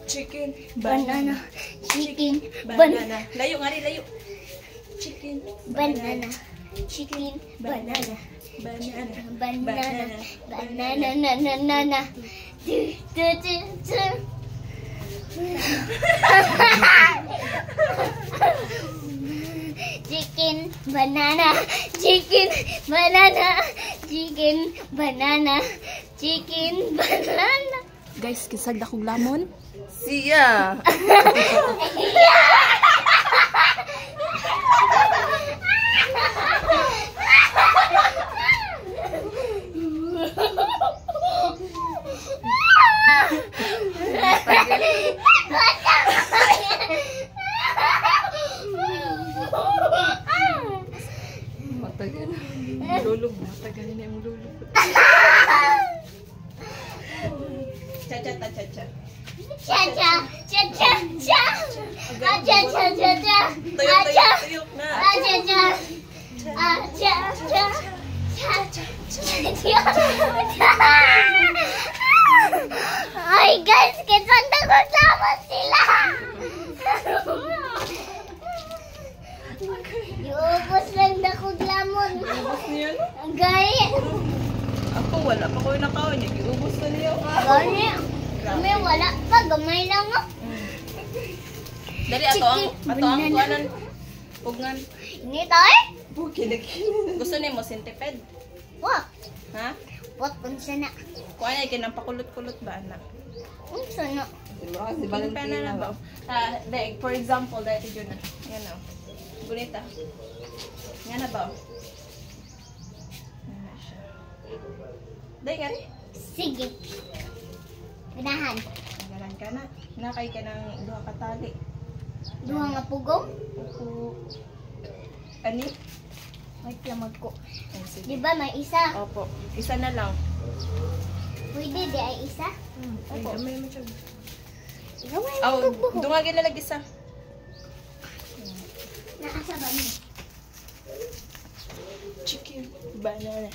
Chicken, banana, chicken, banana. Layo nga rin, layo. Chicken, banana, chicken, banana, banana, banana, banana. Chicken, banana, chicken, banana, chicken, banana, chicken, banana. Guys, kisag akong lamon. Siya. Matagal. Lulog. Matagal na yung lulog. Cha-cha-cha-cha-cha. Cha-cha, cha-cha, cha. Cha-cha-cha-cha-cha. Tuyok na. Cha-cha-cha. Cha-cha-cha. Ay guys, kisanda ko naman sila. Iubos lang na kong lamon. Ubus niya, no? Ang gaya. Ako, wala pa ko yung nakaon niya. Iubos na niya. Gaya. Kami wala pa, gamay lang ako. Dali, ato ang kuanan. Pugngan. Ini tayo? Gusto niya mo centipede? What? Ha? What unsa na? Kuha niya, kinampakulot-kulot ba, anak? Unsa na? Si Pena na ba? For example, dahil ito yun na. Yan na. Gunita. Yan na ba? Yan na siya. Dahil nga rin. Sige. Ganahan. Nagalan ka na. Nakay ka ng duha katali. Duha nga pugong? Opo. Ani? Wait lamag ko. Ay, sige. Di ba may isa? Opo. Isa na lang. Pwede di ay isa? Ay, gamay mo siya. Gawin mo Oh, ito buhok. dunga gilalag isa. Naasa ba niya? Chicken banana.